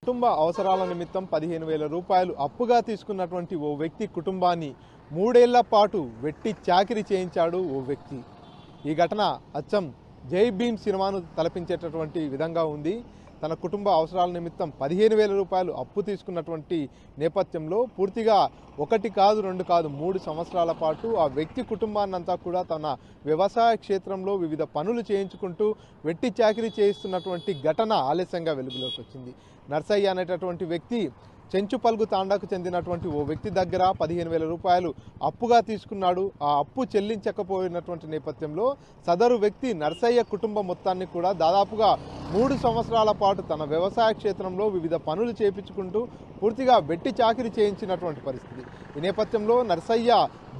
కుటుంబ అవసరాల నిమిత్తం 15,000 రూపాయలు అప్పుగా తీసుకున్నటువంటి ఓ వ్యక్తి కుటుంబాన్ని 3 ఏళ్ల పాటు వెట్టి చాకిరీ చేయించాడు ఓ వ్యక్తి. ఈ ఘటన అచ్చం జై భీమ్ సినిమాను తలపించేటటువంటి విధంగా ఉంది. తన కుటుంబ అవసరాల నిమిత్తం 15,000 రూపాయలు అప్పు తీసుకున్నటువంటి నేపథ్యంలో పూర్తిగా 1 కాదు 2 కాదు 3 సంవత్సరాల పాటు ఆ వ్యక్తి కుటుంబాన్నంతా కూడా తన వ్యవసాయ క్షేత్రంలో వివిధ పనులు చేయించుకుంటూ వెట్టి చాకిరీ చేయిస్తున్నటువంటి ఘటన ఆలస్యంగా వెలుగులోకి వచ్చింది. నర్సయ్య అనేటటువంటి వ్యక్తి చెంచుపల్గు తాండాకు చెందినటువంటి ఓ వ్యక్తి దగ్గర 15,000 రూపాయలు అప్పుగా తీసుకున్నాడు. ఆ అప్పు చెల్లించకపోయినటువంటి నేపథ్యంలో సదరు వ్యక్తి నర్సయ్య కుటుంబం మొత్తాన్ని కూడా దాదాపుగా 3 సంవత్సరాల పాటు తన వ్యవసాయ క్షేత్రంలో వివిధ పనులు చేపించుకుంటూ పూర్తిగా వెట్టి చాకిరీ చేయించినటువంటి పరిస్థితి. ఈ నేపథ్యంలో నర్సయ్య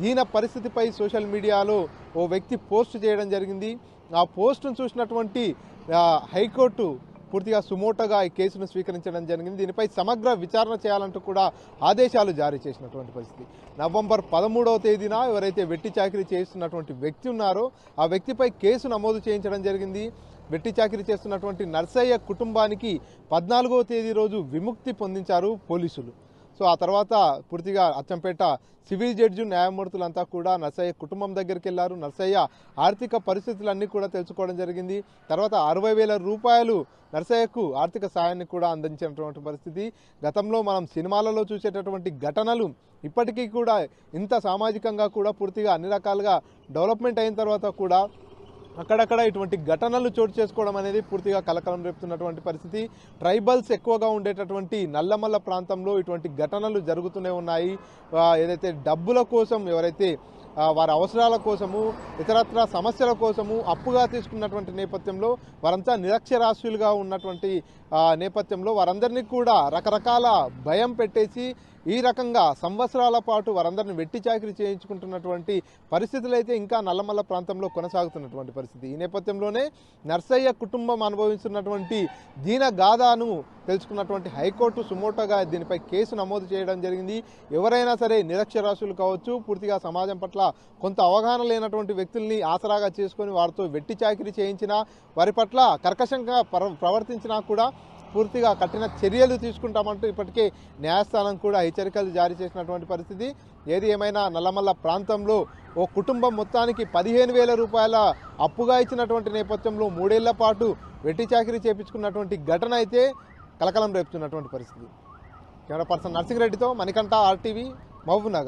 దీన పరిస్థితిపై సోషల్ మీడియాలో ఓ వ్యక్తి పోస్ట్ చేయడం జరిగింది. ఆ పోస్టును చూసినటువంటి హైకోర్టు పూర్తిగా సుమోటోగా ఈ కేసును స్వీకరించడం జరిగింది. దీనిపై సమగ్ర విచారణ చేయాలంటూ కూడా ఆదేశాలు జారీ చేసినటువంటి పరిస్థితి. నవంబర్ 13వ తేదీన ఎవరైతే వెట్టి చాకిరీ చేస్తున్నటువంటి వ్యక్తి ఉన్నారో ఆ వ్యక్తిపై కేసు నమోదు చేయించడం జరిగింది. వెట్టి చాకిరీ చేస్తున్నటువంటి నర్సయ్య కుటుంబానికి 14వ తేదీ రోజు విముక్తి పొందించారు పోలీసులు. సో ఆ తర్వాత పూర్తిగా అచ్చంపేట సివిల్ జడ్జి న్యాయమూర్తులంతా కూడా నర్సయ్య కుటుంబం దగ్గరికి వెళ్ళారు. నర్సయ్య ఆర్థిక పరిస్థితులన్నీ కూడా తెలుసుకోవడం జరిగింది. తర్వాత 60,000 రూపాయలు నర్సయ్యకు ఆర్థిక సాయాన్ని కూడా అందించినటువంటి పరిస్థితి. గతంలో మనం సినిమాలలో చూసేటటువంటి ఘటనలు ఇప్పటికీ కూడా ఇంత సామాజికంగా కూడా పూర్తిగా అన్ని రకాలుగా డెవలప్మెంట్ అయిన తర్వాత కూడా అక్కడక్కడ ఇటువంటి ఘటనలు చోటు చేసుకోవడం అనేది పూర్తిగా కలకలం రేపుతున్నటువంటి పరిస్థితి. ట్రైబల్స్ ఎక్కువగా ఉండేటటువంటి నల్లమల్ల ప్రాంతంలో ఇటువంటి ఘటనలు జరుగుతూనే ఉన్నాయి. ఏదైతే డబ్బుల కోసం ఎవరైతే వారి అవసరాల కోసము ఇతరత్ర సమస్యల కోసము అప్పుగా తీసుకున్నటువంటి నేపథ్యంలో వారంతా నిరక్షరాస్యులుగా ఉన్నటువంటి నేపథ్యంలో వారందరినీ కూడా రకరకాల భయం పెట్టేసి ఈ రకంగా సంవత్సరాల పాటు వారందరిని వెట్టి చాకిరీ చేయించుకుంటున్నటువంటి పరిస్థితులు అయితే ఇంకా నల్లమల్ల ప్రాంతంలో కొనసాగుతున్నటువంటి పరిస్థితి. ఈ నేపథ్యంలోనే నర్సయ్య కుటుంబం అనుభవిస్తున్నటువంటి దీన గాథను తెలుసుకున్నటువంటి హైకోర్టు సుమోటోగా దీనిపై కేసు నమోదు చేయడం జరిగింది. ఎవరైనా సరే నిరక్షరాస్యులు కావచ్చు, పూర్తిగా సమాజం పట్ల కొంత అవగాహన లేనటువంటి వ్యక్తుల్ని ఆసరాగా చేసుకొని వారితో వెట్టి చాకిరీ చేయించినా, వారి పట్ల కర్కశంగా ప్రవర్తించినా కూడా పూర్తిగా కఠిన చర్యలు తీసుకుంటామంటూ ఇప్పటికే న్యాయస్థానం కూడా హెచ్చరికలు జారీ చేసినటువంటి పరిస్థితి. ఏది ఏమైనా నల్లమల్ల ప్రాంతంలో ఓ కుటుంబం మొత్తానికి 15,000 రూపాయల అప్పుగా ఇచ్చినటువంటి నేపథ్యంలో 3 ఏళ్ల పాటు వెట్టి చాకిరీ చేపించుకున్నటువంటి ఘటన అయితే కలకలం రేపుతున్నటువంటి పరిస్థితి. కెమెరా పర్సన్ నర్సింగ్ రెడ్డితో మణికంఠ, RTV, మహబూబ్ నగర్.